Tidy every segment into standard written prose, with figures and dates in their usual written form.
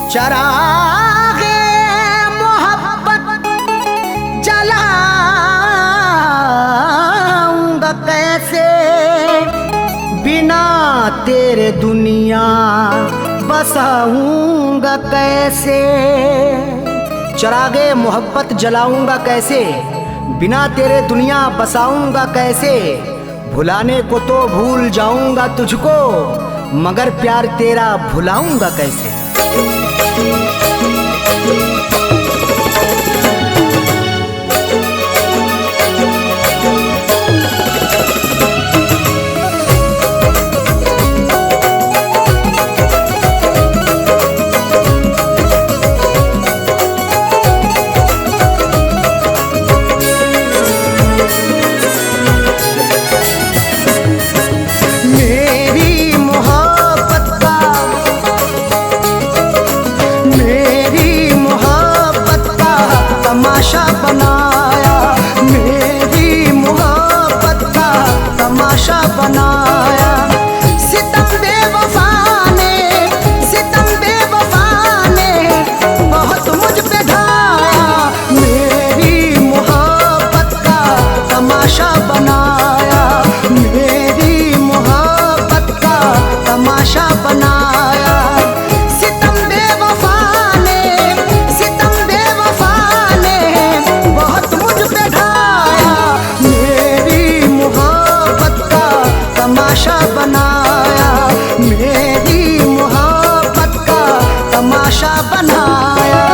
चरागे मोहब्बत जलाऊंगा कैसे, बिना तेरे दुनिया बसाऊंगा कैसे। चरागे मोहब्बत जलाऊंगा कैसे, बिना तेरे दुनिया बसाऊंगा कैसे। भुलाने को तो भूल जाऊंगा तुझको, मगर प्यार तेरा भुलाऊंगा कैसे। तमाशा बनाया मेरी मोहब्बत का, तमाशा बनाया। सितम बेवफा ने, सितम बेवफा ने बहुत मुझ पे ढाया। मेरी मोहब्बत का तमाशा बनाया, मेरी मोहब्बत का तमाशा बनाया। तमाशा बनाया मेरी मोहब्बत का, तमाशा बनाया।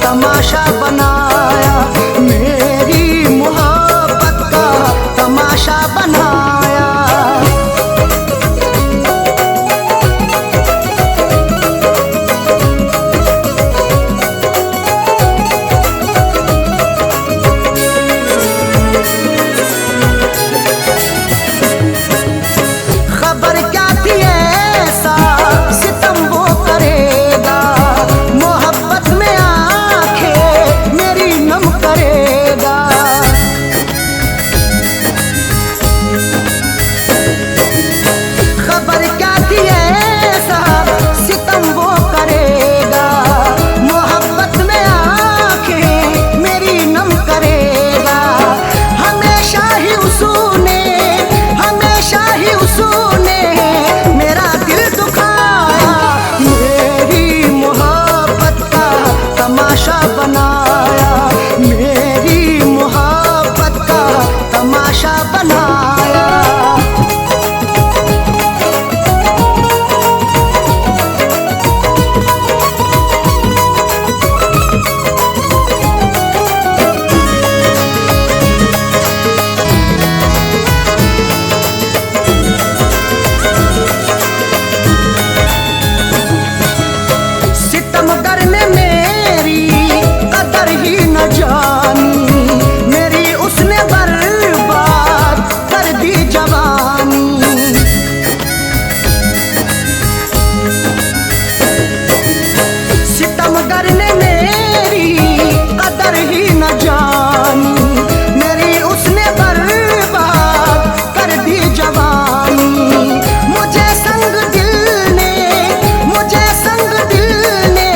तमाशा बनाया मेरी मोहब्बत का, तमाशा बनाया। खबर क्या थी ऐसा सितम वो करेगा, मोहब्बत में नम करेगा। खबर क्या थी ऐसा सितम वो करेगा, मोहब्बत में आंखें मेरी नम करेगा। हमेशा ही उसने, हमेशा ही उसने मेरा दिल दुखाया। मेरी मोहब्बत का तमाशा बनाया, मेरी मोहब्बत का तमाशा बनाया। सितमगर ने मेरी कदर ही न जानी, मेरी उसने बर्बाद कर दी जवानी। सितमगर ने मेरी कदर ही न जानी, मेरी उसने बर्बाद कर दी जवानी। मुझे संग दिल ने, मुझे संग दिल ने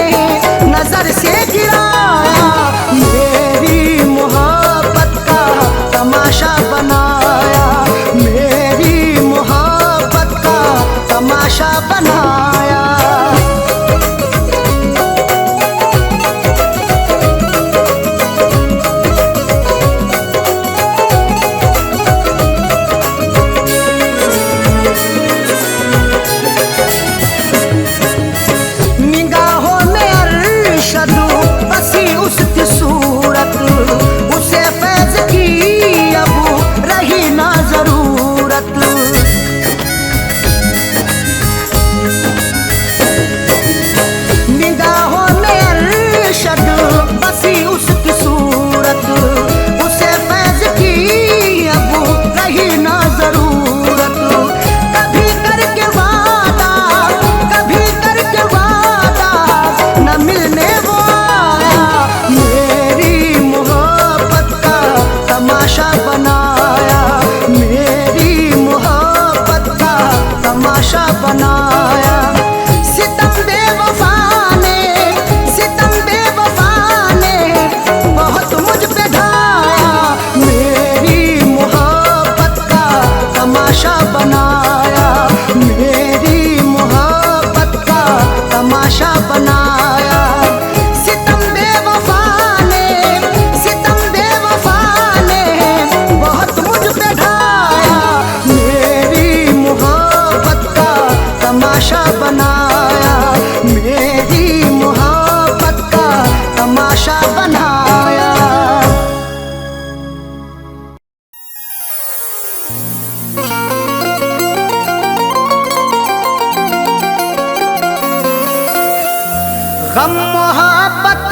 गम मोहब्बत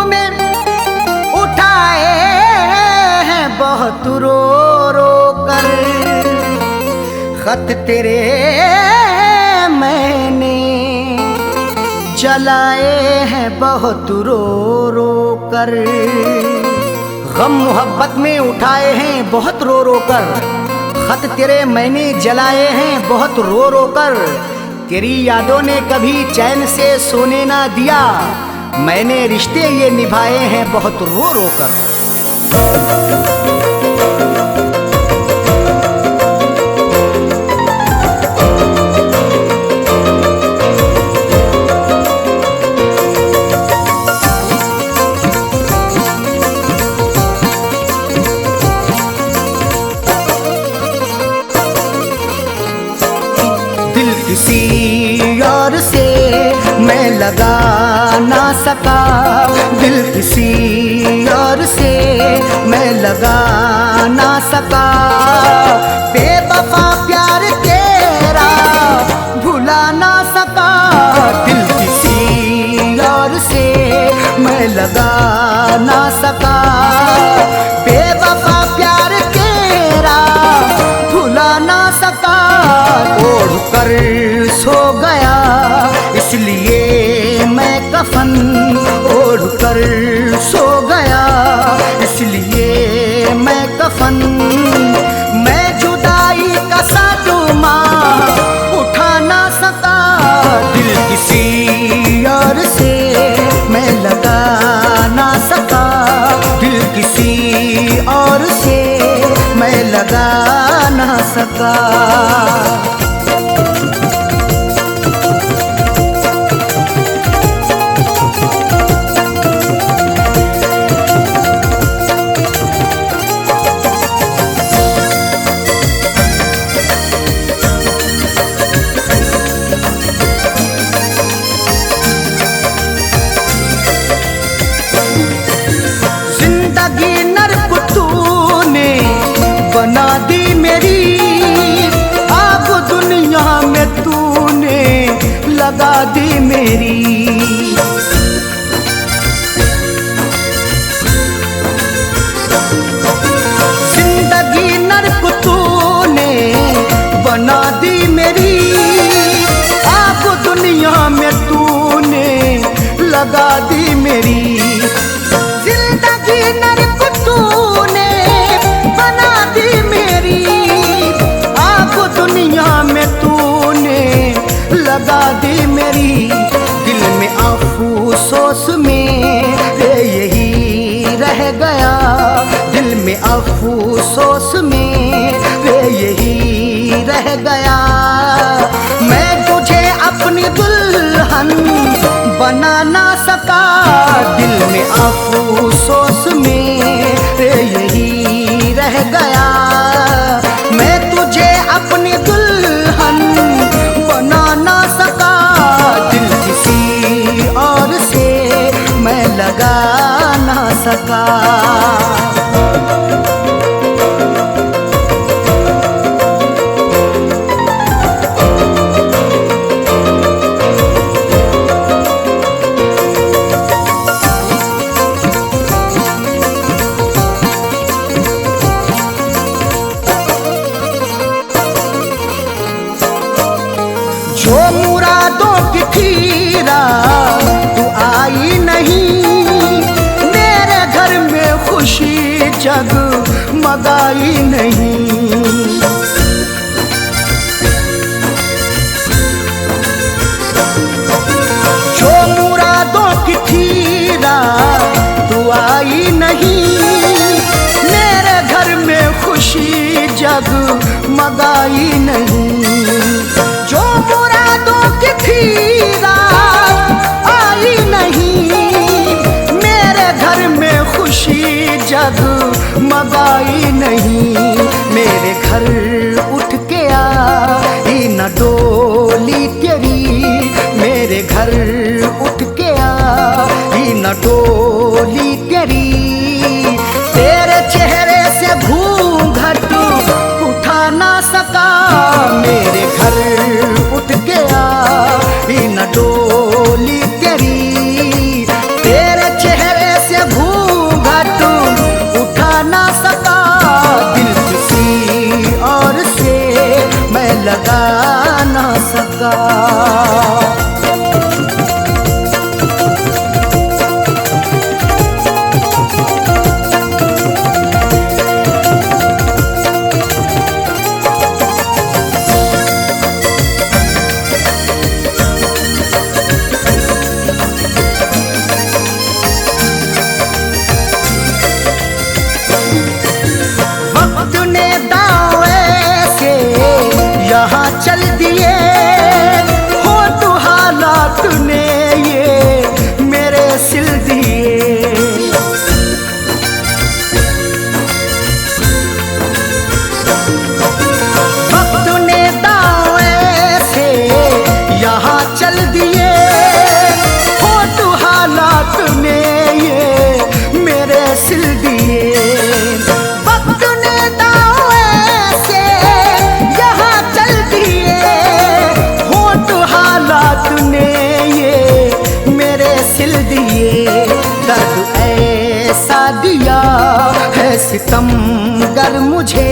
में उठाए हैं बहुत रो रो कर, खत तेरे मैंने जलाए हैं बहुत रो रो कर। गम मोहब्बत में उठाए हैं बहुत रो रो कर, खत तेरे मैंने जलाए हैं बहुत रो रो कर। तेरी यादों ने कभी चैन से सोने ना दिया, मैंने रिश्ते ये निभाए हैं बहुत रो रो कर। किसी और से मैं लगा ना सका, दिल किसी और से मैं लगा ना सका। बेवफा प्यार तेरा भुला ना सका, दिल किसी और से मैं लगा ना सका। बेवफा प्यार तेरा भुला ना सका। ओढ़ कर सो गया इसलिए मैं कफन, ओढ़ कर सो गया इसलिए मैं कफन। मैं जुदाई का सदमा उठा ना सका, दिल किसी और से मैं लगा ना सका। दिल किसी और से मैं लगा ना सका। बना दी मेरी आग दुनिया में तूने लगा दी मेरी। जिंदगी नर्क तूने बना दी मेरी, आग दुनिया में तूने लगा दी मेरी। जिंदगी नर्क तूने बना दी मेरी, आग दुनिया में तूने लगा दी मेरी। दिल में अफसोस में यही रह गया, दिल में अफसोस में यही रह गया। मैं तुझे अपनी दुल्हन बना ना सका, दिल में अफसोस में यही रह गया। मैं तुझे अपनी दुल्हन बना ना सका, दिल किसी और से मैं लगा ना सका। जो मुरादों की थी रात तू आई नहीं, मेरे घर में खुशी जगमगाई नहीं। जो मुरादों की थी रात तू आई नहीं, मेरे घर में खुशी जगमगाई नहीं। जो मुरादों की थी रात आई नहीं, मेरे घर में खुशी जगमगाई नहीं। मेरे घर उठ के आई न डोली तेरी, मेरे घर उठ के आई न डोली तेरी। तेरे चेहरे से घूंघट उठा ना सका, मेरे घर उठ के आई न डोली तेरी। लगा ना सका। यहाँ चल दिए हो तो हालात ने ये मेरे सिल दिए। वक्त ने दांव ऐसे यहाँ चल दिए हो तो हालात ने ये मेरे सिल दिए। दर्द ऐसा दिया है सितम गर मुझे,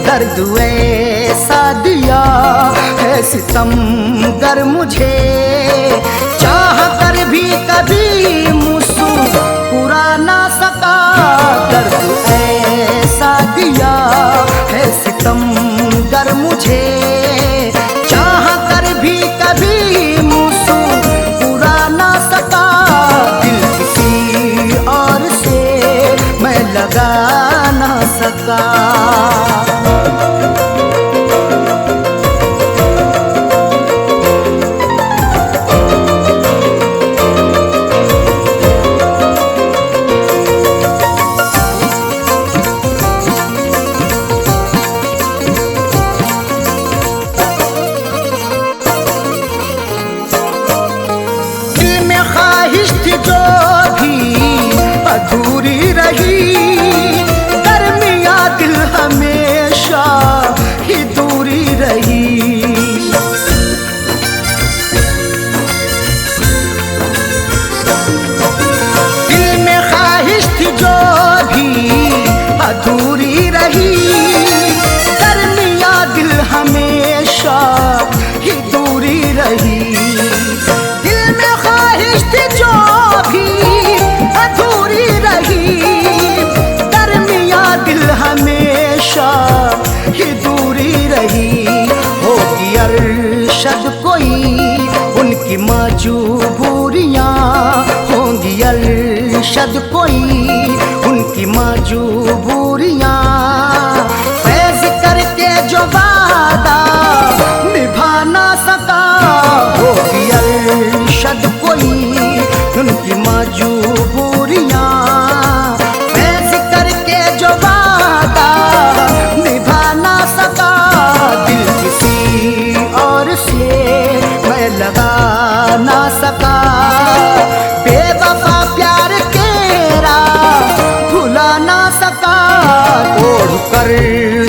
दर्द ऐसा दिया है सितम गर मुझे, चाह कर भी कभी मुस्कुरा ना सका। दर्द ऐसा दिया है सितम गर मुझे, चाह कर भी कभी मुस्कुरा ना सका। लगा ना सका। दिल में ख्वाहिश थी जो भी अधूरी रही, दिल हमेशा ही दूरी रही। दिल में ख्वाहिश थी जो भी अधूरी रही, दरमिया दिल हमेशा ही दूरी रही। दिल में ख्वाहिश थी जो भी अधूरी रही, दिल हमेशा ही दूरी रही। होगी अरशद कोई उनकी मजबूरियां, होंगी अरशद कोई उनकी मजबूरियां, फैज करके जो वादा निभा ना सका। होगी अरशद कोई उनकी मजबूरियां, लगा ना सका। बेवफा प्यार तेरा भुला ना सका। ओढ़ कर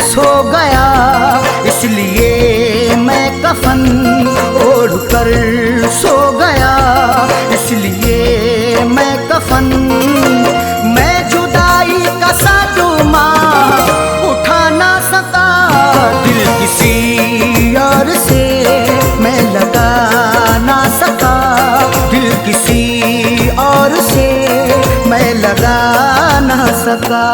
सो गया इसलिए मैं कफन, ओढ़ कर सो गया इसलिए मैं कफन। मैं जुदाई का सादुमा उठा ना सका। दिल किसी और से मैं लगा ना सका, दिल किसी और से मैं लगा ना सका।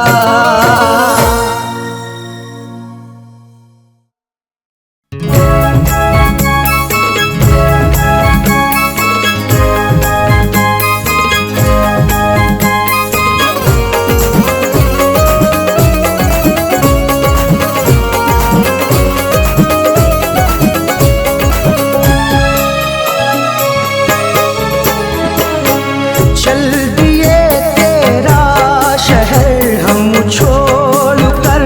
चल दिए तेरा शहर हम छोड़ कर,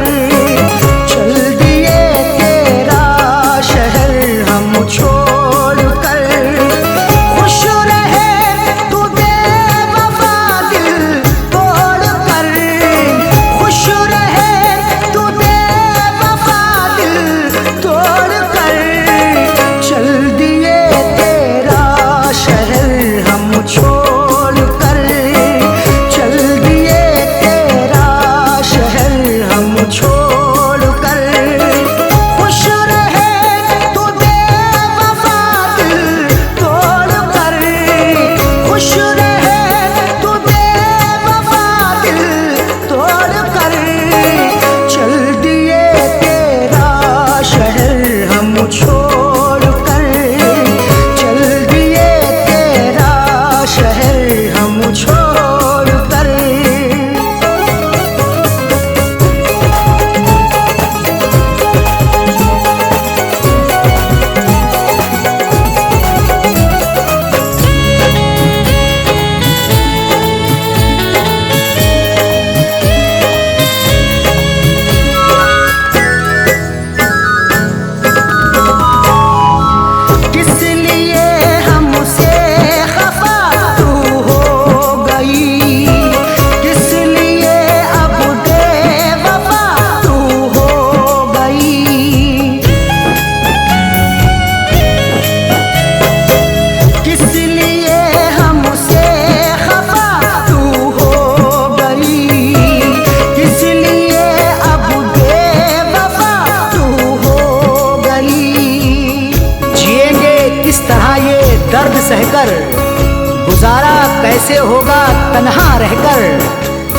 गुजारा कैसे होगा तन्हा रहकर,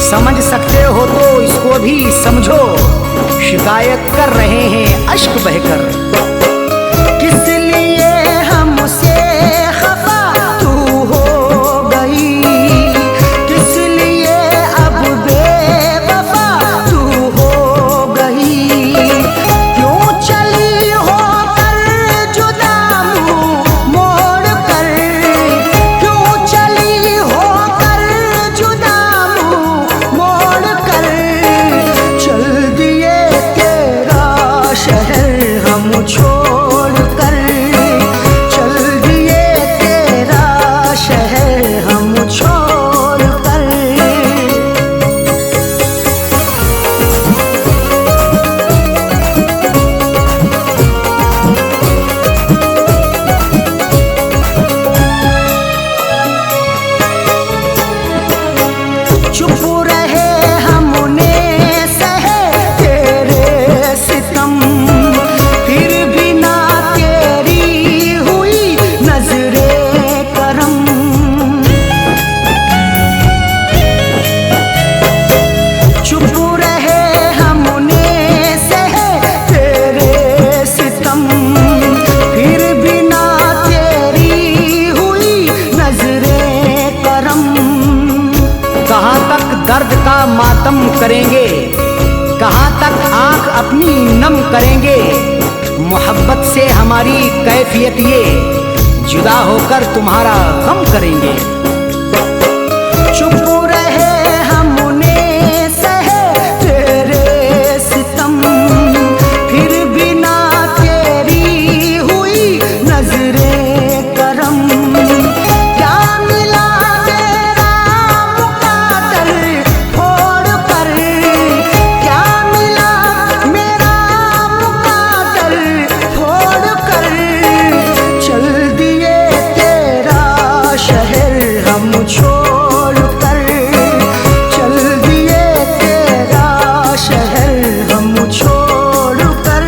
समझ सकते हो तो इसको भी समझो, शिकायत कर रहे हैं अश्क बहकर। किस लिए हमसे खफा तू हो गई, किस लिए अब बेवफा तू हो गई, क्यों चली होकर जुदा मुँह मोड़ कर, क्यों चली होकर जुदा मुँह मोड़ कर, चल दिए तेरा शहर हम छोड़ कर, चल दिए तेरा शहर हम छोड़ कर। चुप रहे हमने सहे तेरे सितम, फिर भी ना तेरी हुई नजरे करम। चुप रहे हमने सहे तेरे सितम, फिर भी ना तेरी हुई नजरे करम। कहाँ तक दर्द का मातम करेंगे, कहाँ तक आंख अपनी नम करेंगे, मोहब्बत से हमारी कैफियत ये, जुदा होकर तुम्हारा गम करेंगे। चुप रहे हमने सहे तेरे सितम, फिर भी ना तेरी हुई नजरे करम। क्या मिला तेरा मुकादर फोड़ कर, क्या मिला मेरा मुकादर फोड़ कर, चल दिए तेरा शहर हम छोड़ कर, चल दिए तेरा शहर हम छोड़ कर।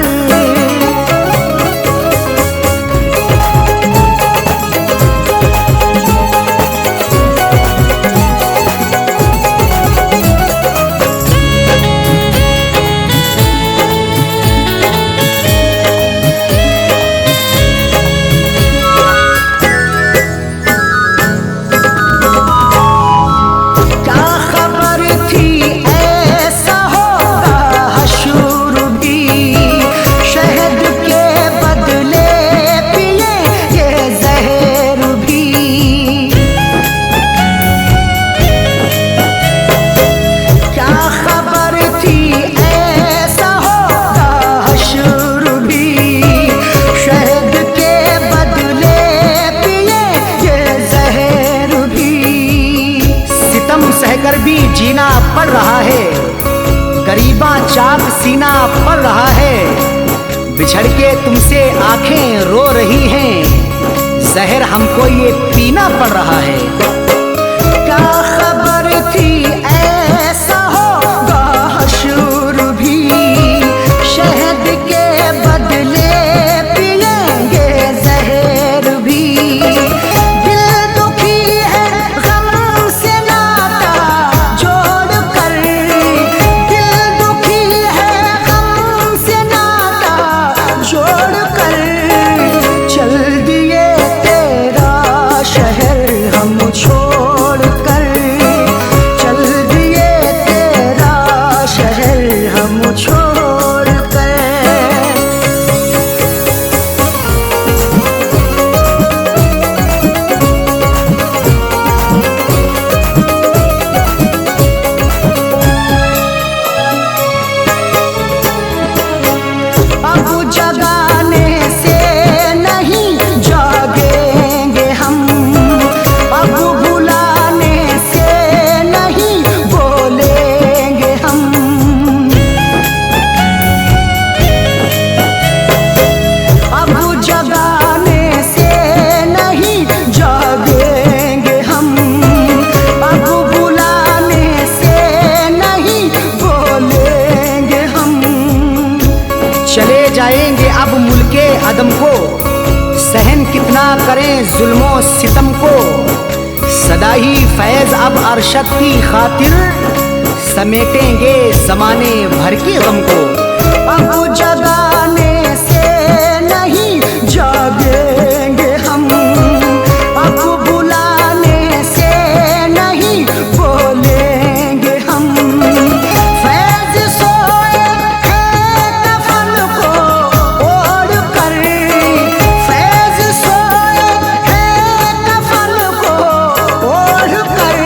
क्या खबर थी ऐसा होगा हशूर भी, शहद के बदले पिए ये जहर भी। क्या खबर थी ऐसा होगा हशूर भी, शहद के बदले पिए ये जहर भी। सितम सहकर भी जीना पड़ रहा है, गरीबा चाक सीना पड़ रहा है, बिछड़ के तुमसे आंखें रो रही हैं, जहर हमको ये पीना पड़ रहा है। क्या खबर थी ऐसा होगा हशूर भी, शहद के बदले पिएंगे जहर भी। दिल दुखी है गम से नाता जोड़ कर, दिल दुखी है गम से नाता जोड़ कर, चल दिए तेरा शहर हम छोड़ कर, चल दिए तेरा शहर हम छोड़ कर। अब जगाने से नहीं जागेंगे हम, अब बुलाने से नहीं बोलेंगे हम। अब जगाने से नहीं जागेंगे हम, अब बुलाने से नहीं बोलेंगे हम। चले जाएंगे अब मुल्के अदम को, सहन कितना करें जुल्मों सितम को, सदा ही फैज अब अरशद की खातिर समेटेंगे जमाने भर के गम को। अब जगाने से नहीं जागेंगे हम, अब बुलाने से नहीं बोलेंगे हम। फैज सोए हैं कफन को ओढ़ कर, फैज सोए हैं कफन को ओढ़ कर,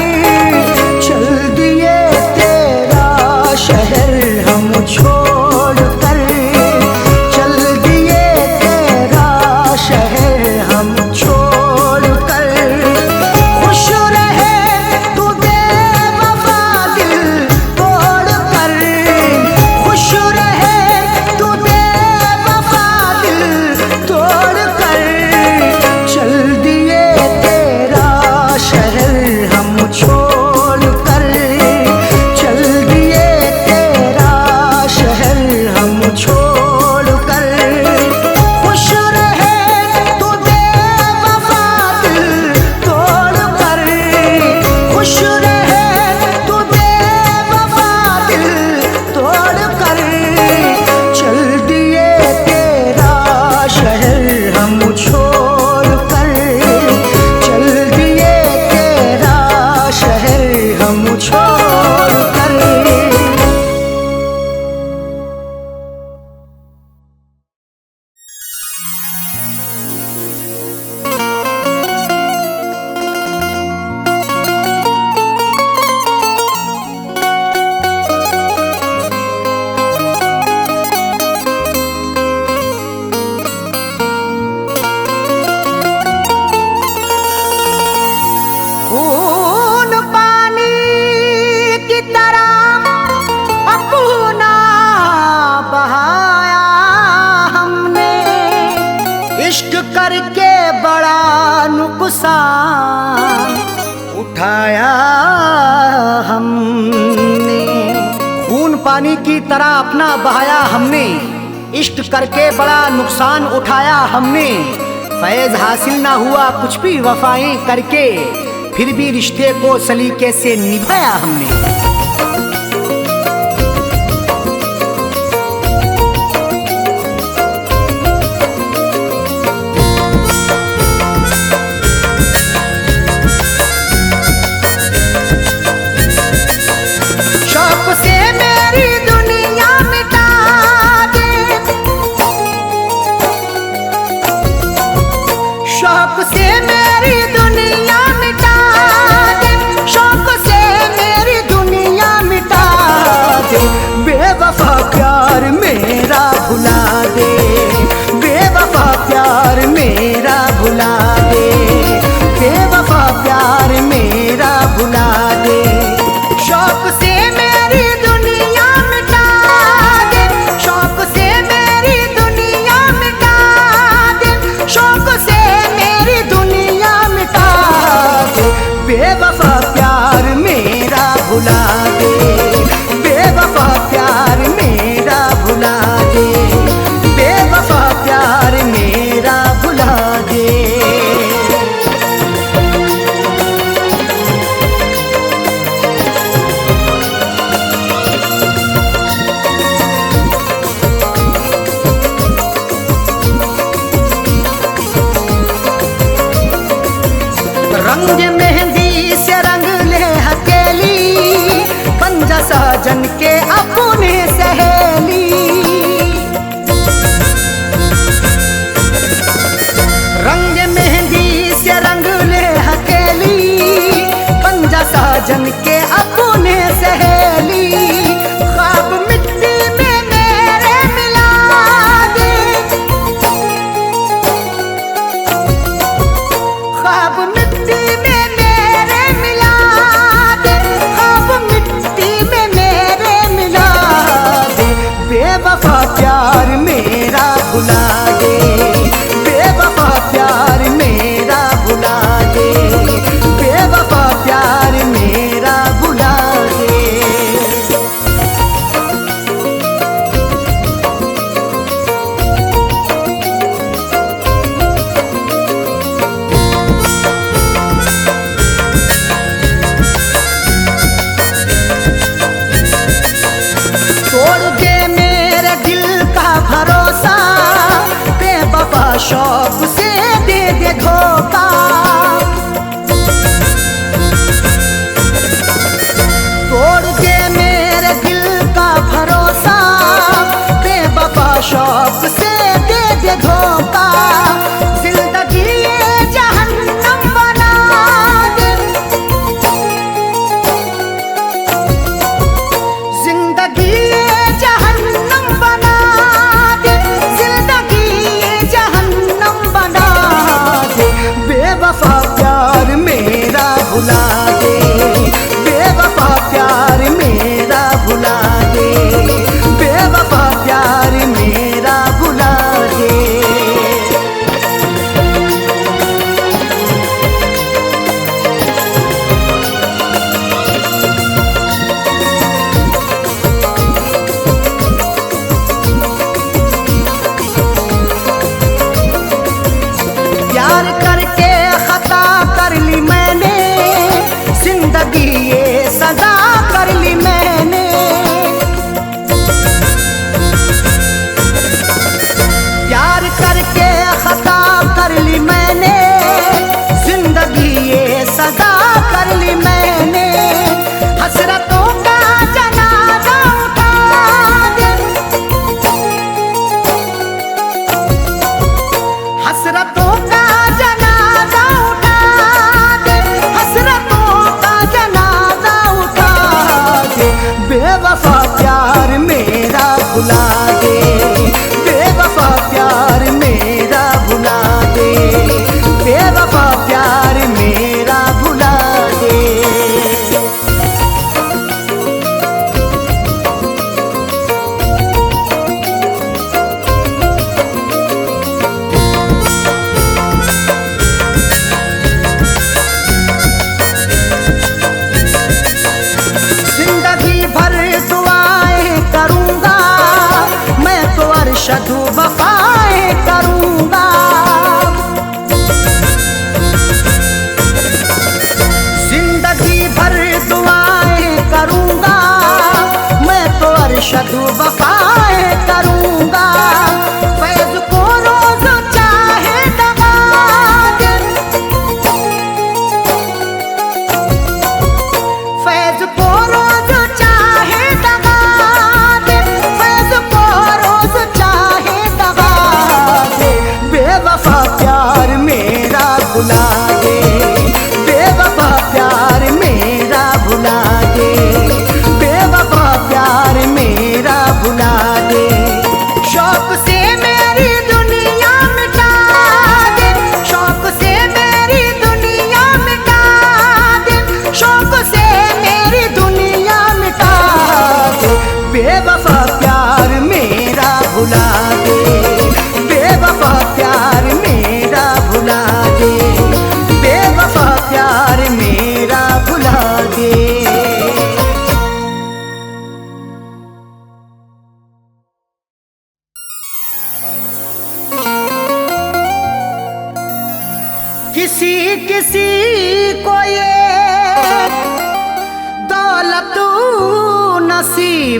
चल दिए तेरा शहर हम छोड़ कर, चल दिए तेरा शहर हम छोड़ कर। खुश रहे तू बेवफा दिल तोड़ कर, खुश रहे तू बेवफा दिल तोड़ कर, चल दिए तेरा शहर हम छोड़ कर, चल दिए तेरा शहर हम छोड़ कर। खुश रहे तू बेवफा दिल तोड़ कर, खुश रहे तू बेवफा दिल तोड़ कर, चल दिए तेरा शहर हम छोड़ कर, चल दिए तेरा शहर हम छोड़ कर। खून पानी की तरह अपना बहाया हमने, इश्क करके बड़ा नुकसान उठाया हमने। खून पानी की तरह अपना बहाया हमने, इश्क करके बड़ा नुकसान उठाया हमने। फैज हासिल ना हुआ कुछ भी वफाएं करके, फिर भी रिश्ते को सलीके से निभाया हमने। शौक से मेरी दुनिया मिटा दे, शौक से मेरी दुनिया मिटा दे, शौक से मेरी दुनिया मिटा दे। बेवफा प्यार मेरा भुला दे, बेवफा प्यार मेरा भुला दे, बेवफा प्यार मेरा भुला दे। शौक से मेरी दुनिया मिटा दे, शौक से मेरी दुनिया मिटा दे, शौक से मेरी दुनिया मिटा दे। बेवफा प्यार मेरा भुला दे, बेवफा प्यार मेरा भुला दे, बेवफा प्यार मेरा भुला दे। रंग मेहंदी से रंग ले हथेली, बन जा साजन के अपने सहेली। रंग मेहंदी से रंग ले हथेली, बन जा साजन के अपने सहेली। ख्वाब मिट्टी में मेरे मिला दे, ख्वाब मिट्टी में मेरे मिला दे, ख्वाब मिट्टी में मेरे मिला दे। बेवफा प्यार मेरा भुला दे, बेवफा प्यार मेरा भुला दे, बेवफा प्यार मेरा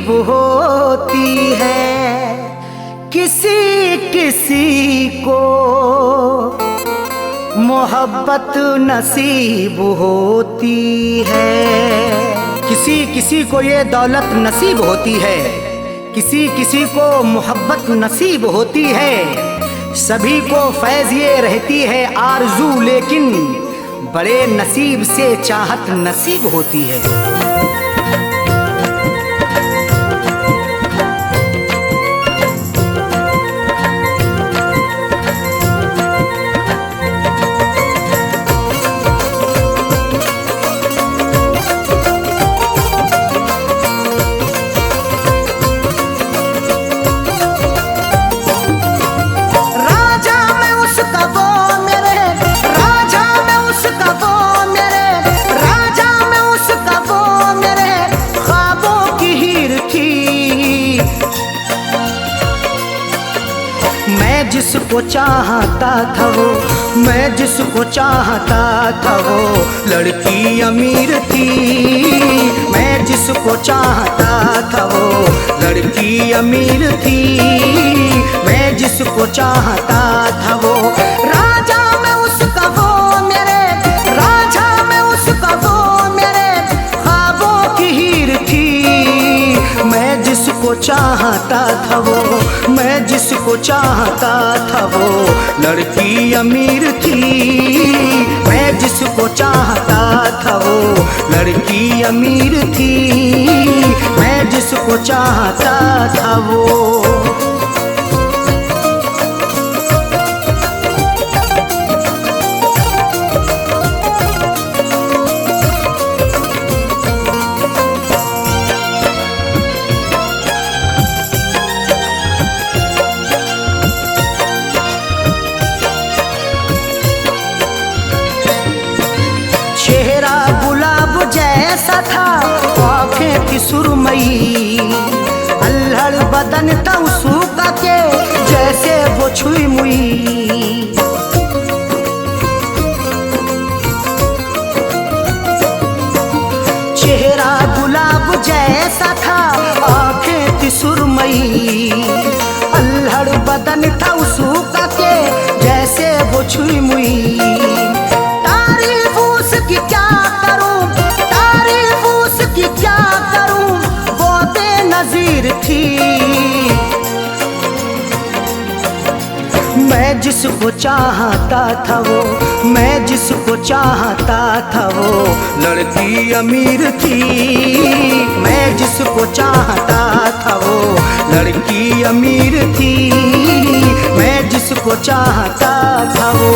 नसीब होती है, किसी किसी को मोहब्बत नसीब होती है। किसी किसी को ये दौलत नसीब होती है, किसी किसी को मोहब्बत नसीब होती है। सभी को फैज़ ये रहती है आरज़ू, लेकिन बड़े नसीब से चाहत नसीब होती है। मैं जिसको चाहता था वो, मैं जिसको चाहता था वो लड़की अमीर थी। मैं जिसको चाहता था वो लड़की अमीर थी। मैं जिसको चाहता था वो राजा, मैं उसका वो मेरे राजा, मैं उसका वो मेरे ख्वाबों की हीर थी। मैं जिसको चाहता था वो, मैं जिसको चाहता था वो लड़की अमीर थी। मैं जिसको चाहता था वो लड़की अमीर थी। मैं जिसको चाहता था वो। चेहरा गुलाब जैसा था, आँखें थी सुरमई, अल्हड़ बदन था सूखा के जैसे वो छुई मुई। चेहरा गुलाब जैसा था, आँखें थी सुरमई, अल्हड़ बदन था सूखा के जैसे वो छुई मुई। की क्या करूं, तारीफ उसकी क्या करूं, वो बेनज़ीर थी। मैं जिसको चाहता था वो, मैं जिसको चाहता था वो लड़की अमीर थी। मैं जिसको चाहता था वो लड़की अमीर थी। मैं जिसको चाहता था वो।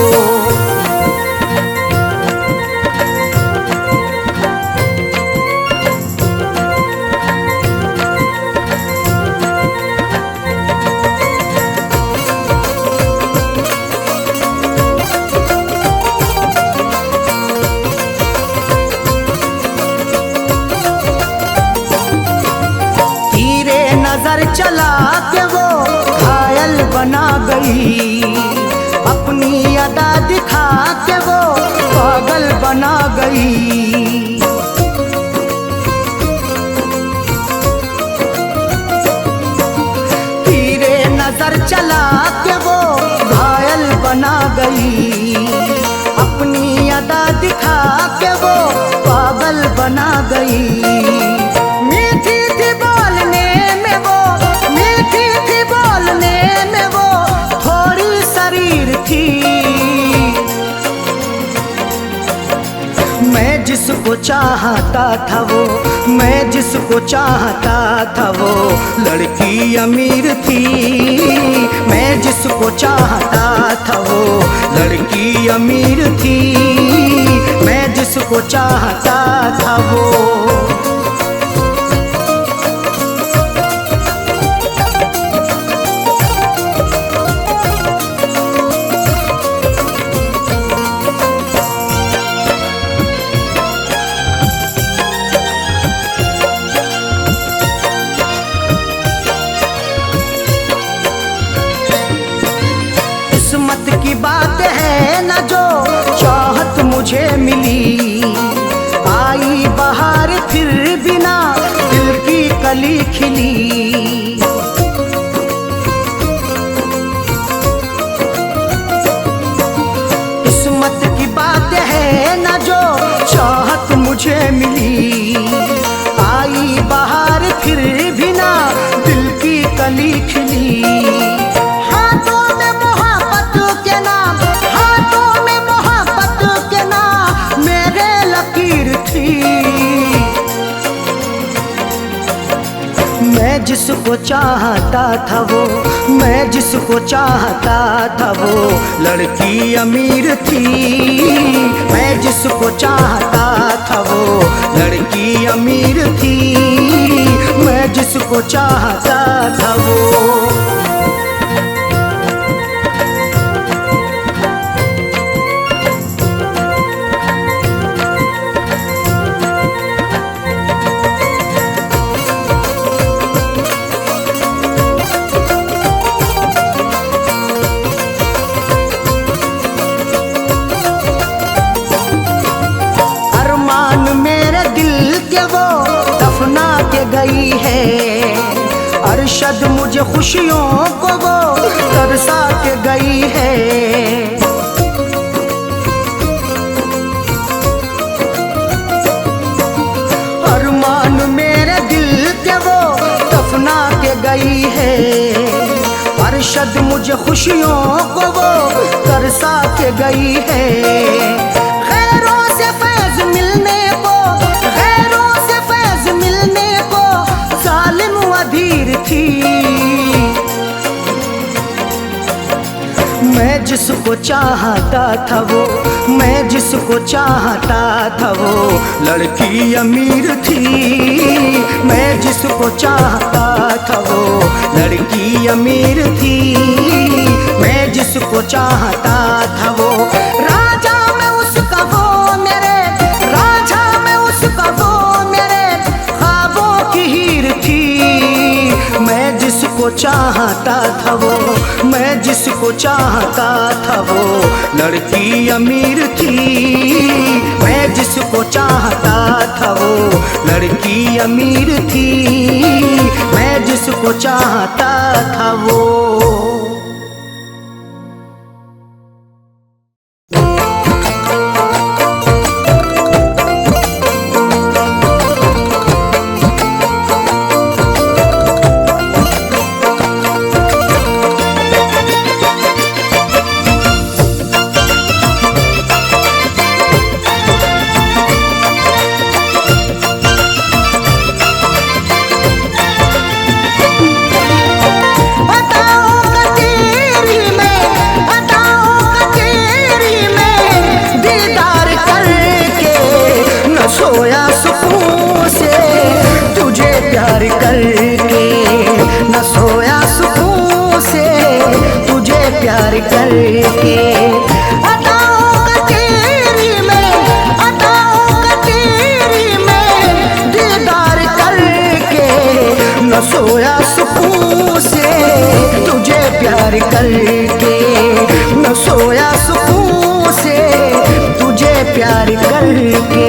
नजर चला के वो घायल बना गई, अपनी अदा दिखा के वो पागल बना गई। तीरे नजर चला के वो घायल बना गई, अपनी अदा दिखा के वो पागल बना गई। मैं जिसको चाहता था वो, मैं जिसको चाहता था वो लड़की अमीर थी। मैं जिसको चाहता था वो लड़की अमीर थी। मैं जिसको चाहता था वो। किस्मत की बात है न जो चाहत मुझे मिली, आई बहार फिर बिना दिल की कली खिली। किस्मत की बात है ना जो चाहत मुझे मिली, आई बाहर फिर भी ना दिल की कली खिली। हाथों में मोहब्बत के नाम, हाथों में मोहब्बत के नाम मेरे लकीर थी। मैं जिसको चाहता था वो, मैं जिसको चाहता था वो लड़की अमीर थी। मैं जिसको चाहता था वो लड़की अमीर थी। मैं जिसको चाहता था वो। गई है अरशद मुझे खुशियों को वो तरसा के गई है। अरमान मेरे दिल के वो दफना के गई है। अरशद मुझे खुशियों को वो तरसा के गई है। गैरों से फैज मिलने को, गैरों से फैज मिलने को जालिम अधीर थी। मैं जिसको चाहता था वो, मैं जिसको चाहता था वो लड़की अमीर थी। मैं जिसको चाहता था वो लड़की अमीर थी। मैं जिसको चाहता था वो राजा में उसका वो मेरे, राजा में उसका वो मेरे ख्वाबों की हीर थी। मैं जिसको चाहता था वो, मैं जिसको चाहता था वो लड़की अमीर थी। मैं जिसको चाहता था वो लड़की अमीर थी। मैं जिसको चाहता था वो। सोया सुकून से तुझे प्यार करके, न सोया सुकून से तुझे प्यार करके। अदाओं का तेरी में, अदाओं का तेरी में दीदार करके, न सोया सुकून से तुझे प्यार करके। न सोया सुकून से तुझे प्यार करके।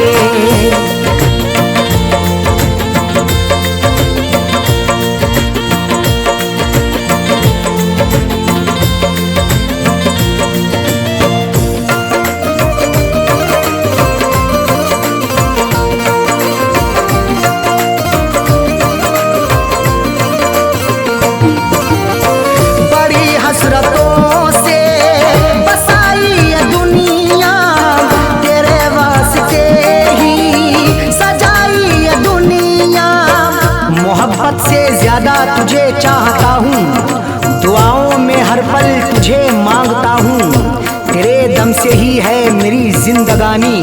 तुझे चाहता हूँ, दुआओं में हर पल तुझे मांगता हूँ। तेरे दम से ही है मेरी जिंदगानी,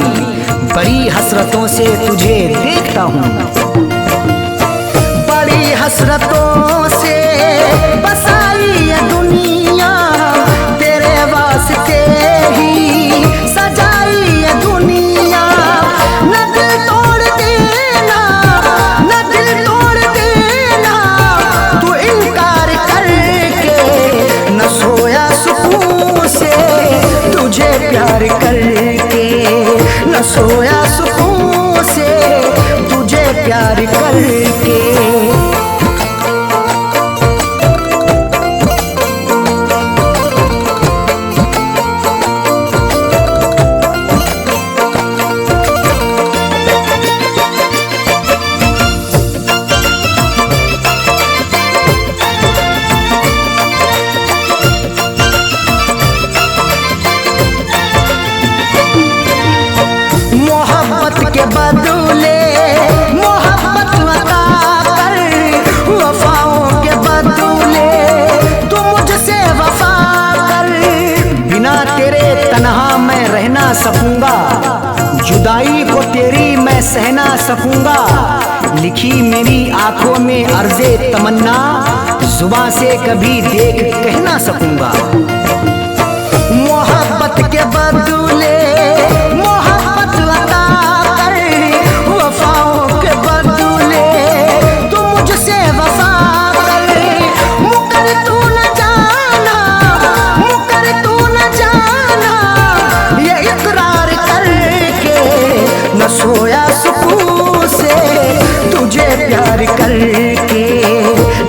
बड़ी हसरतों से तुझे देखता हूँ। बड़ी हसरतों से बसाई ये दुनिया, तेरे वास्ते ही सजाई ये दुनिया। न दिल तोड़ देना, न दिल तोड़ देना तू इनकार करके। न सोया सुकून से तुझे प्यार करके, न सोया सुकून से तुझे प्यार करके। ना सकूंगा, जुदाई को तेरी मैं सह ना सकूंगा। लिखी मेरी आंखों में अर्ज़े तमन्ना, जुबां से कभी देख कह ना सकूंगा। मोहब्बत के बदले मोहब्बत अता कर, वफाओं के बदले तू मुझसे वफा कर। मुकर तू न जाना, मुकर तू न जाना, ये इकरार करके न सोया सुकून से तुझे प्यार करके,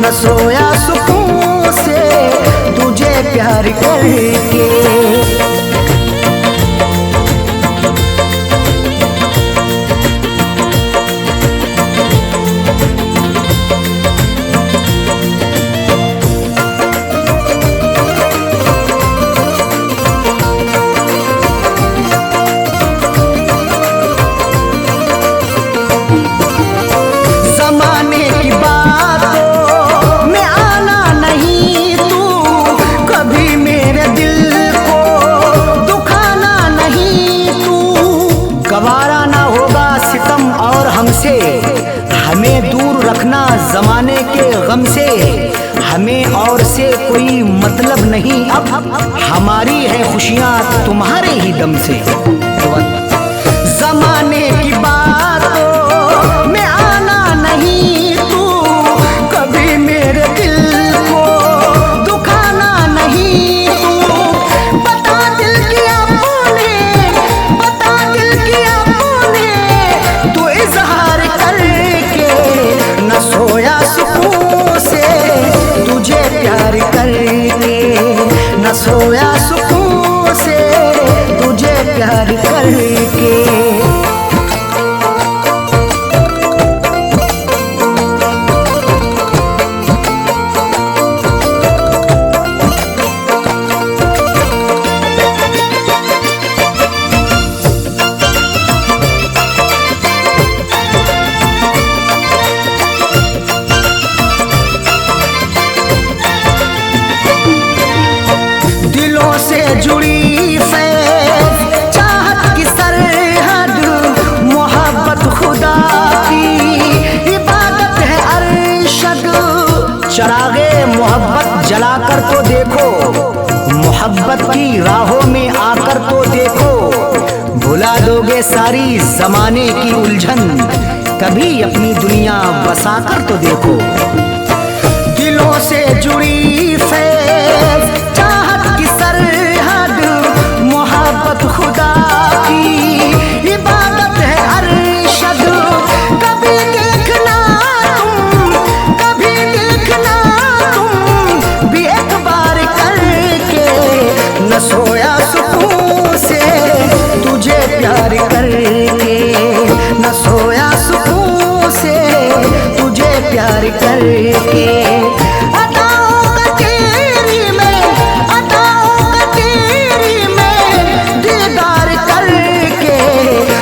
न सोया सुकून से तुझे प्यार करके। गवारा ना होगा सितम और हमसे, हमें दूर रखना जमाने के गम से। हमें और से कोई मतलब नहीं अब, हमारी है खुशियाँ तुम्हारे ही दम से। जमाने की बातों में आना नहीं तू, कभी मेरे दिल को दुखाना नहीं तू। बता दिल की अपने, बता दिल की अपने, तू इजहार करके न सोया सुकून से तुझे प्यार करके, न सोया सुकून से तुझे प्यार करके। दिलों से जुड़ी फैज़ चाहत की सरहद, मोहब्बत खुदा की इबादत है अरशद। चरागे मोहब्बत जलाकर तो देखो, मोहब्बत की राहों में आकर तो देखो। भुला दोगे सारी जमाने की उलझन, कभी अपनी दुनिया बसाकर तो देखो। दिलों से जुड़ी फैज़ चाहत की सरहद, मोहब्बत खुदा की इबादत है अरशद। कभी देखना तुम, कभी देखना तुम भी एक बार करके, न सोया सुकून से तुझे प्यार करके, न सोया सुकून से तुझे प्यार करके।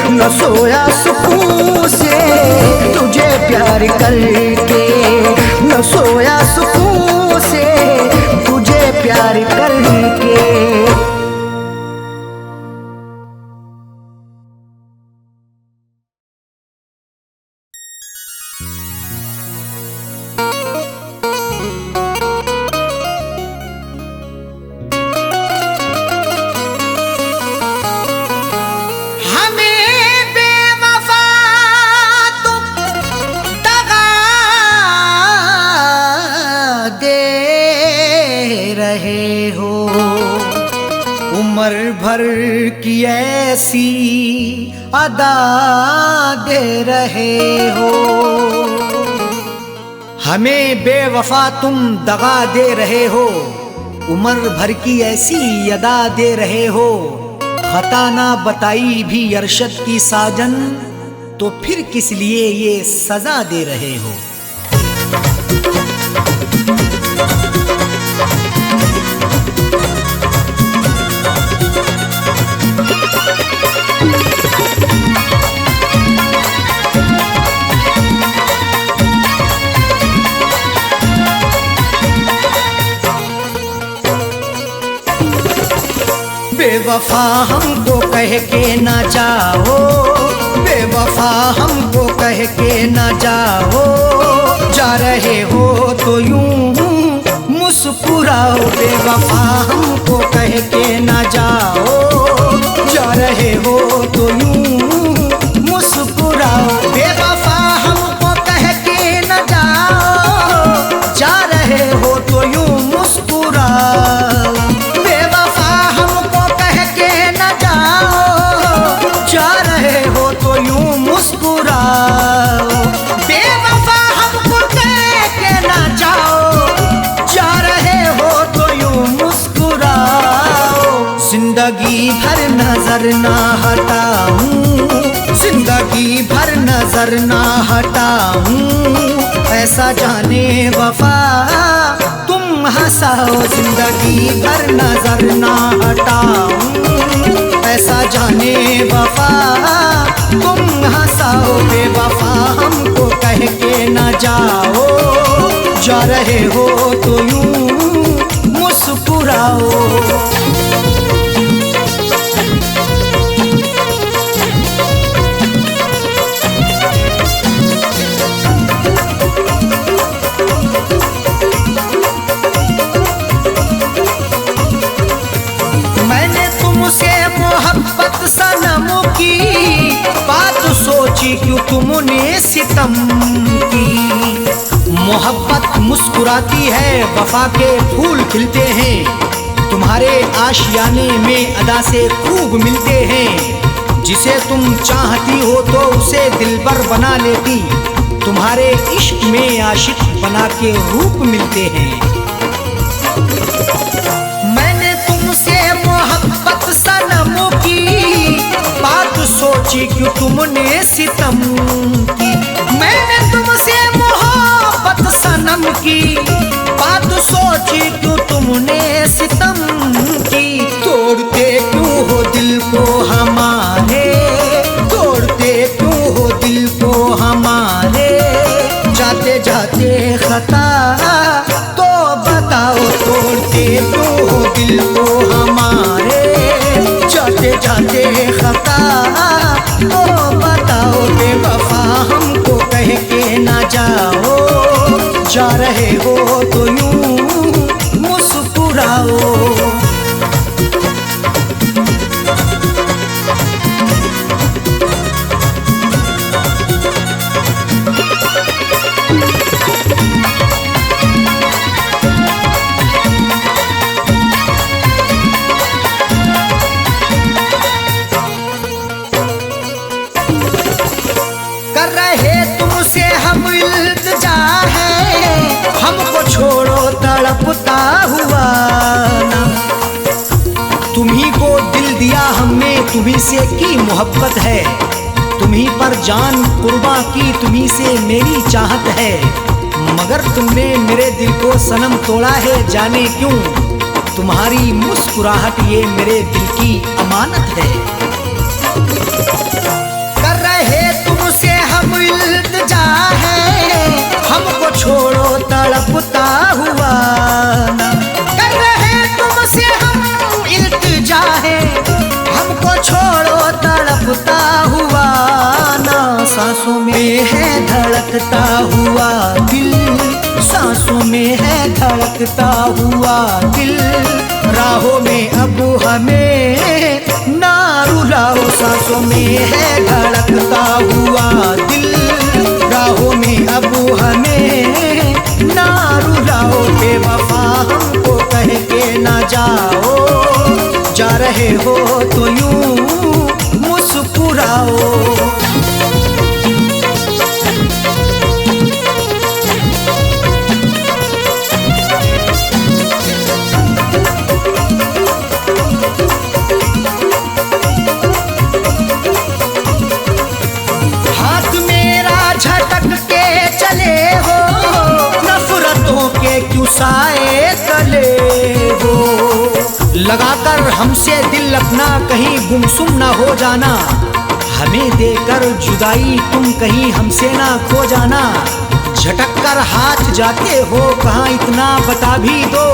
न सोया सुकून से तुझे प्यार करके, न सोया सुकून से तुझे प्यार करके। उम्र भर की ऐसी अदा दे रहे हो, हमें बेवफा तुम दगा दे रहे हो। उम्र भर की ऐसी अदा दे रहे हो, खता ना बताई भी अरशद की साजन, तो फिर किस लिए ये सजा दे रहे हो। बेवफा हमको कह के ना जाओ, बेवफा हमको कह के ना जाओ, जा रहे हो तो यूं मुस्कुराओ, बेवफा हमको कह के ना जाओ, जा रहे हो तो यूं मुस्कुराओ, बेवफा हमको कह के ना जाओ, जा रहे हो तो यूं मुस्कुराओ, बेवफा हमको कह के ना जाओ, जा रहे हो तो यूं मुस्कुराओ, बेवफा हमको कह के ना जाओ, जा रहे हो तो यूं मुस्कुराओ, जिंदगी भर नजर ना हटाऊं, जिंदगी भर नजर ना हटाऊं, ऐसा जाने वफा तुम हंसाओ, जिंदगी भर नजर ना हटाऊं, ऐसा जाने वफा तुम हंसाओ, बेवफा हमको कह के ना जाओ, जा रहे हो तो यूं मुस्कुराओ। मोहब्बत सनम की बात सोची क्यों तुमने सितम की, मोहब्बत मुस्कुराती है वफा के फूल खिलते हैं, तुम्हारे आशियाने में अदा से खूब मिलते हैं, जिसे तुम चाहती हो तो उसे दिलबर बना लेती, तुम्हारे इश्क में आशिक बना के रूप मिलते हैं। मैंने तुमसे मोहब्बत सनम की बात सोची क्यों तुमने सितम की, मैंने तुमसे मोहब्बत सनम की बात सोची क्यों तुमने सितम की, तोड़ते क्यों हो दिल को हमारे, तोड़ते क्यों हो दिल को हमारे, जाते जाते खता तो बताओ, तोड़ते क्यों हो दिल को हमारे, जाते जाते खता तो बताओ, बेवफा हमको कह के ना जाओ, जा रहे हो तो यूं मुस्कुराओ। कर रहे तुमसे हम इल्तिजा है, हमको छोड़ो तड़पता हुआ ना, तुम्ही को दिल दिया हमने, तुम्ही से की मोहब्बत है, तुम्ही पर जान कुर्बान की, तुम्ही से मेरी चाहत है, मगर तुमने मेरे दिल को सनम तोड़ा है, जाने क्यों, तुम्हारी मुस्कुराहट ये मेरे दिल की अमानत है। कर रहे तुमसे हम इल्तिजा है, हमको छोड़ो तड़पता हुआ ना, कर रहे तुमसे हम इल्तिजा है, हमको छोड़ो तड़पता हुआ ना, सांसों में है धड़कता हुआ दिल, सांसों में है धड़कता हुआ दिल, राहों में अब हमें ना रुलाओ, सांसों में है धड़कता हुआ दिल, राहों में अब हमें ना रुलाओ, बेवफा हमको कह के ना जाओ, जा रहे हो तो यूं मुस्कुराओ। हाथ मेरा झटक के चले हो, नफरतों के क्यों साए तले हो, लगाकर हमसे दिल अपना कहीं गुमसुम ना हो जाना, हमें देकर जुदाई तुम कहीं हमसे ना खो जाना, झटक कर हाथ जाते हो कहाँ इतना बता भी दो,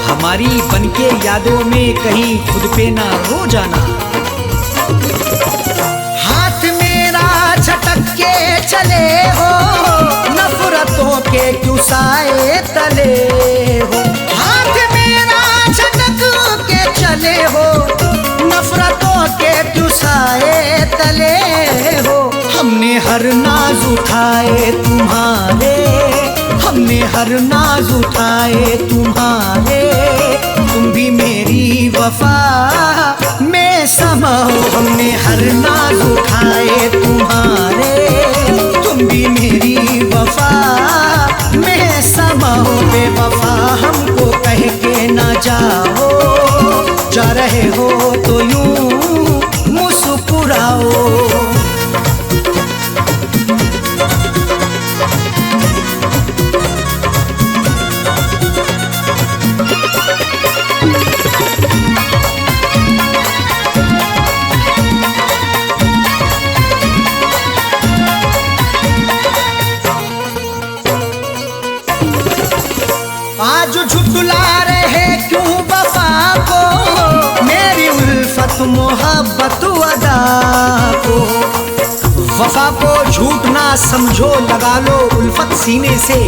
हमारी बनके यादों में कहीं खुद पे ना रो जाना। के चले हो, नफरतों के क्यों साए तले हो। हाथ मेरा झटक के चले हो, नफरतों के क्यों साए तले हो। हमने हर नाज उठाए तुम्हारे, हमने हर नाज उठाए तुम्हारे, तुम भी मेरी वफा में समा हो। हमने हर नाज उठाए तुम्हारे, तुम भी मेरी वफा में समा हो। बेवफा हमको कह के ना जाओ, जा रहे हो तो यूं मुस्कुराओ। आज झुठला रहे क्यों वफा को, मेरी उल्फत मोहब्बत अदा को। वफा को झूठ ना समझो, लगा लो उल्फत सीने से।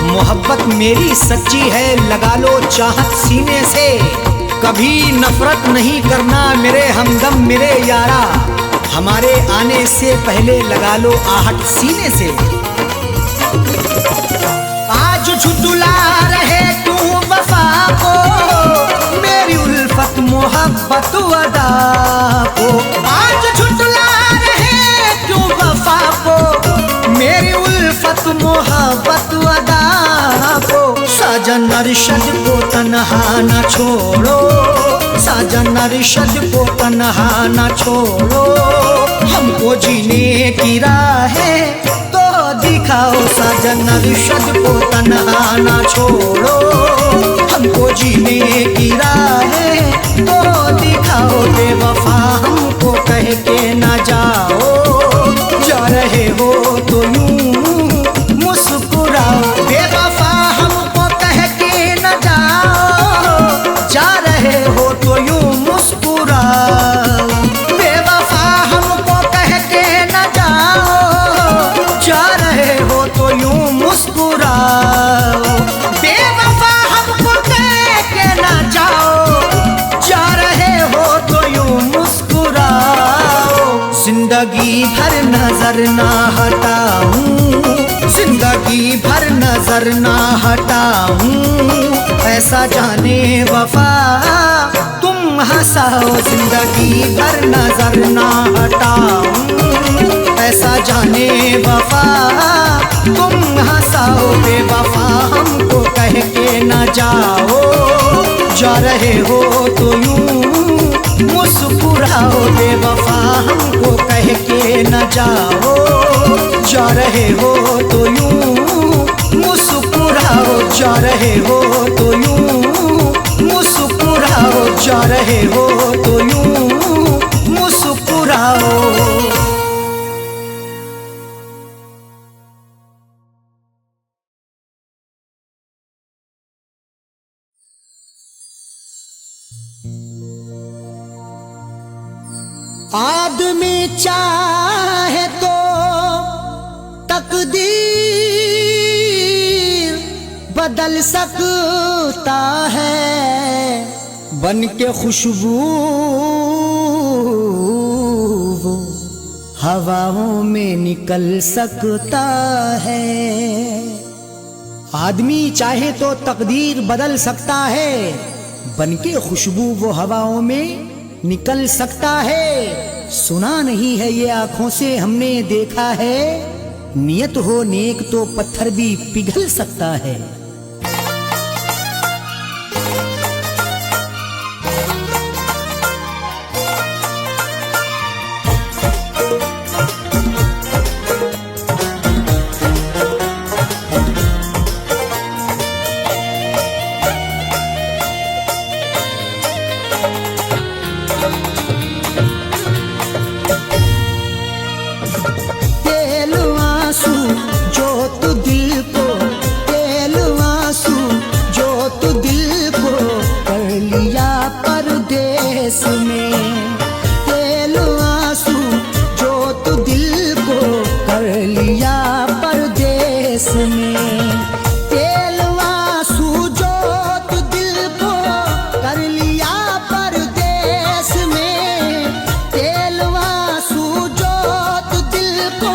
मोहब्बत मेरी सच्ची है, लगा लो चाहत सीने से। कभी नफरत नहीं करना मेरे हमदम मेरे यारा, हमारे आने से पहले लगा लो आहट सीने से। आज झुठला रहे क्यों वफा को, मेरी उल्फत मोहब्बत अदा को। आज झुठला रहे क्यों वफा को, मेरी उल्फत मोहब्बत अदा को। साजन अरशद को तन्हा न छोड़ो, साजन अरशद को तन्हा न छोड़ो। हमको जीने की राहें दिखाओ, साजन अरशद को तन्हा ना छोड़ो। हमको जीने की राहें तो दिखाओ। बेवफा हमको कह के ना जाओ, जा रहे हो तो यूं मुस्कुराओ। बेवफा हमको कह के ना जाओ, जा रहे हो तो यूं मुस्कुराओ। बेवफा हमको कह के ना जाओ, जा रहे हो तो यूं मुस्कुराओ। बेवफा हमको कह के ना जाओ, जा रहे हो तो यूं मुस्कुराओ। जिंदगी भर नजर ना हटाऊं, जिंदगी भर नजर ना हटाऊं। ऐसा जाने वफा तुम हंसाओ, जिंदगी भर नजर ना हटाऊं। ऐसा जाने वफा तुम हंसाओ। बेवफा हमको कह के ना जाओ, जा रहे हो तो यूं मुस्कुराओ। बेवफा हमको कह के ना जाओ, जा रहे हो तो यूं मुस्कुराओ। जा रहे हो तो यूं मुस्कुराओ, जा रहे हो तो यूं मुस्कुराओ। आदमी चाहे तो तकदीर बदल सकता है, बन के खुशबू वो हवाओं में निकल सकता है। आदमी चाहे तो तकदीर बदल सकता है, बन के खुशबू वो हवाओं में निकल सकता है। सुना नहीं है ये आंखों से हमने देखा है, नियत हो नेक तो पत्थर भी पिघल सकता है। में तेल आंसू जो तू दिल को कर देश में। तेलवा सूजोत दिल को कर लिया परदेश में। तेलवा सूजोत दिल को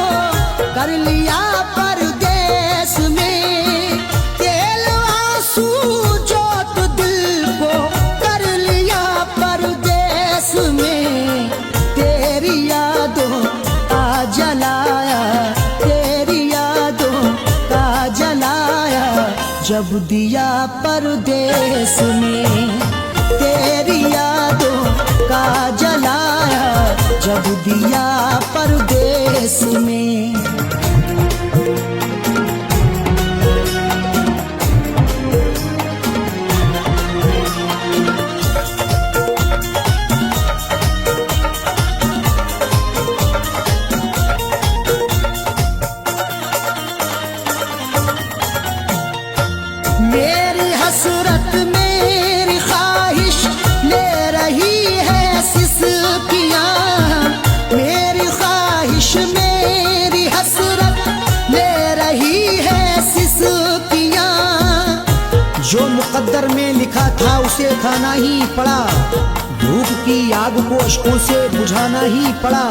कर लिया परदेश में। तेलवा सूजोत दिल को कर लिया परदेश में। तेरी यादों का जलाया, तेरी यादों का जलाया जब दिया परदेश में। तेरी यादों का जलाया जब दिया परदेश में। मेरी हसरत मेरी ख्वाहिश ले रही है सिसकियाँ। मेरी ख्वाहिश मेरी हसरत ले रही है सिसकियाँ। जो मुकद्दर में लिखा था उसे खाना ही पड़ा। भूख की आग को अश्कों से बुझाना ही पड़ा।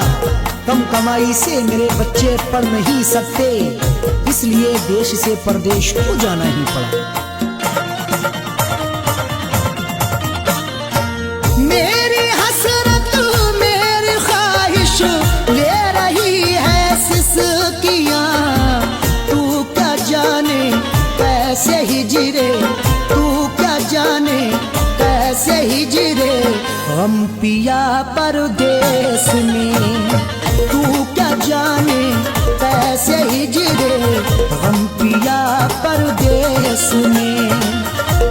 कम कमाई से मेरे बच्चे पढ़ नहीं सकते, इसलिए देश से परदेश को जाना ही पड़ा। मेरी हसरत मेरी ख्वाहिश ले रही है सिसकियाँ। तू क्या जाने कैसे हिजरे, तू क्या जाने कैसे हिजरे गम पिया परदेश में। तू क्या जाने कैसे हिजरे गम पिया परदेश में।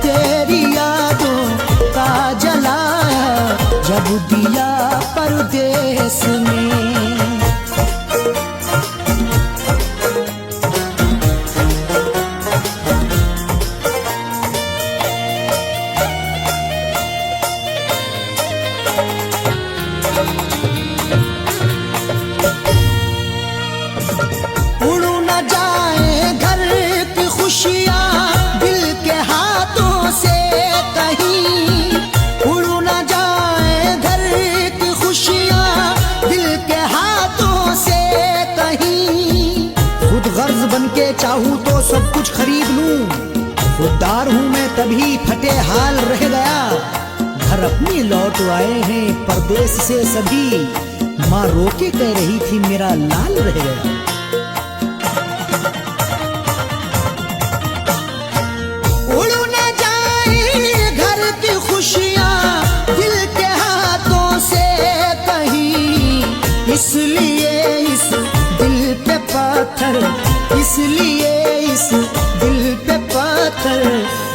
तेरी यादों का जलाया जब दिया परदेश में। उड़ न जाए घर की खुशियाँ दिल के हाथों से कहीं। उड़ न जाए घर की खुशियाँ दिल के हाथों से कहीं। खुद गर्ज बन के चाहूँ तो सब कुछ खरीद लूँ। खुददार हूँ मैं तभी फटे हाल रह गया। घर अपनी लौट आए हैं परदेश से सभी। माँ रोके कह रही थी मेरा लाल रह गया। उड़ न जाए घर की खुशियाँ दिल के हाथों से कहीं। इसलिए इस दिल पे पत्थर, इसलिए इस दिल पे पत्थर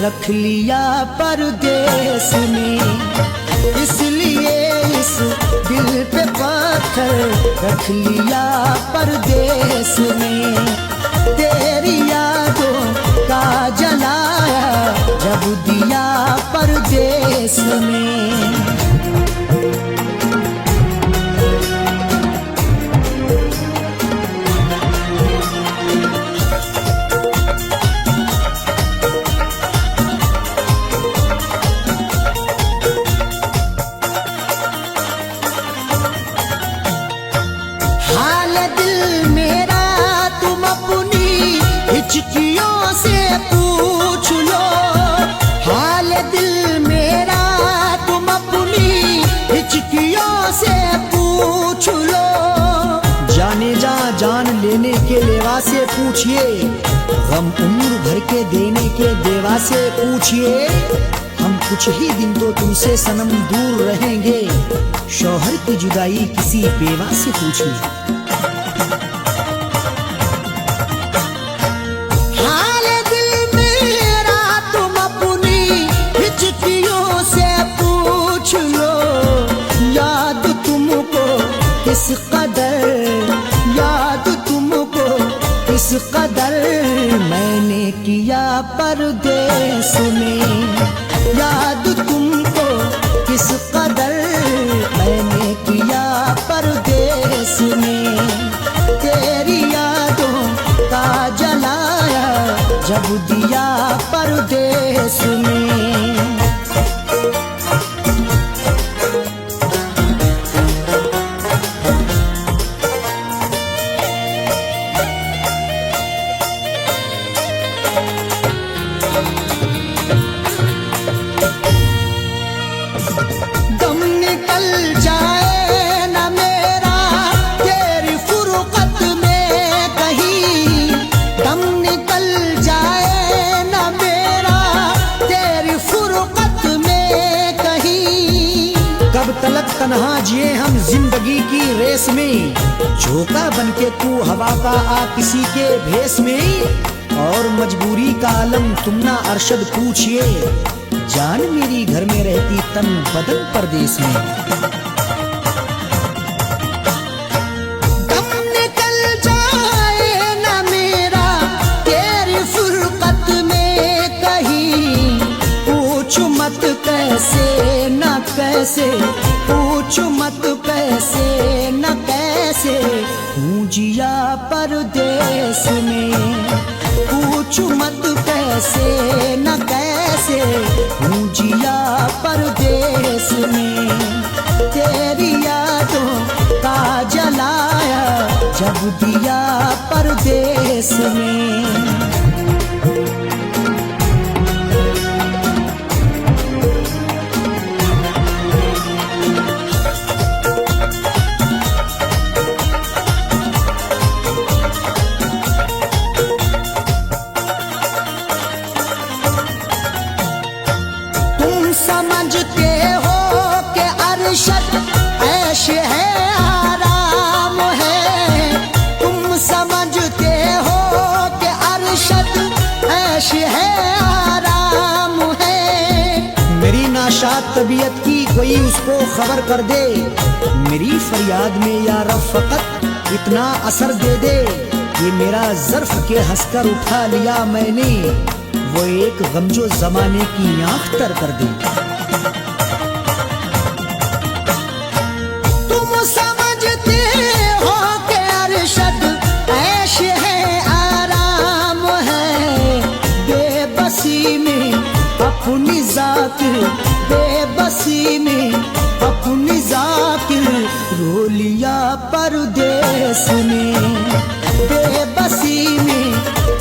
रख लिया परदेश में। इसलिए इस दिल पे पत्थर रख लिया परदेश में। तेरी यादों का जलाया जब दिया परदेश में। हाल दिल मेरा तुम अपनी हिचकियों से पूछ लो। हाल दिल मेरा तुम अपनी हिचकियों से पूछ लो। जाने जा जान लेने के लेवा से पूछिए। गम उम्र भर के देने के देवा से पूछिए। हम कुछ ही दिन तो तुमसे सनम दूर रहेंगे। शौहर की जुदाई किसी बेवा से पूछिए। हाल दिल मेरा तुम अपनी हिचकियों से पूछ लो। याद तुमको किस कदर, याद तुमको किस कदर मैंने किया परदेश में। याद तुमको किस कदर मैंने किया परदेश में। तेरी यादों का जलाया जब दिया परदेस में। दम निकल जाए न मेरा तेरी फुरकत में कहीं, दम निकल जाए न मेरा तेरी फुरकत में कहीं। कब तलक तन्हा जिए हम जिंदगी की रेस में, झोंका बनके तू हवा का आ किसी के भेस में। और मजबूरी का आलम तुम ना अरशद पूछिए, जान मेरी घर में रहती तन बदन परदेस में। दम निकल जाए न मेरा तेरी फुरकत में कहीं, पूछ मत कैसे न कैसे, पूछ मत कैसे न कैसे, हूँ जिया परदेस में। पूछ मत कैसे न कैसे, हूँ जिया परदेस में। तेरी यादों का जलाया जब दिया परदेस में। समझते हो कि अरशद ऐश है आराम है, तुम समझते हो कि अरशद ऐश है आराम है। मेरी नाशाद तबीयत की कोई उसको खबर कर दे, मेरी फरियाद में या रब फकत इतना असर दे दे। ये मेरा ज़र्फ के हंसकर उठा लिया मैंने, वो एक गम जो जमाने की आँख तर कर दे। तुम समझते हो कि अरशद ऐश है आराम है, बेबसी में अपनी जाकिर, बेबसी में अपनी जाकिर रो लिया परदेस में। बेबसी में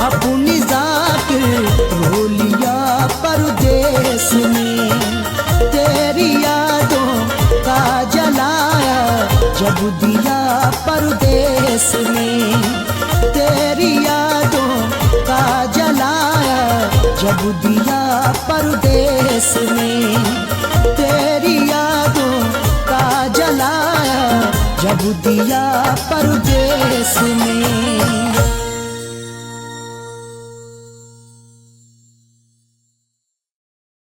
अपनी जाकिर रो लिया परदेस में। तेरी यादों का जलाया जब दिया परदेस में। तेरी यादों का जलाया जब दिया परदेस में। तेरी यादों का जलाया जब दिया परदेस में।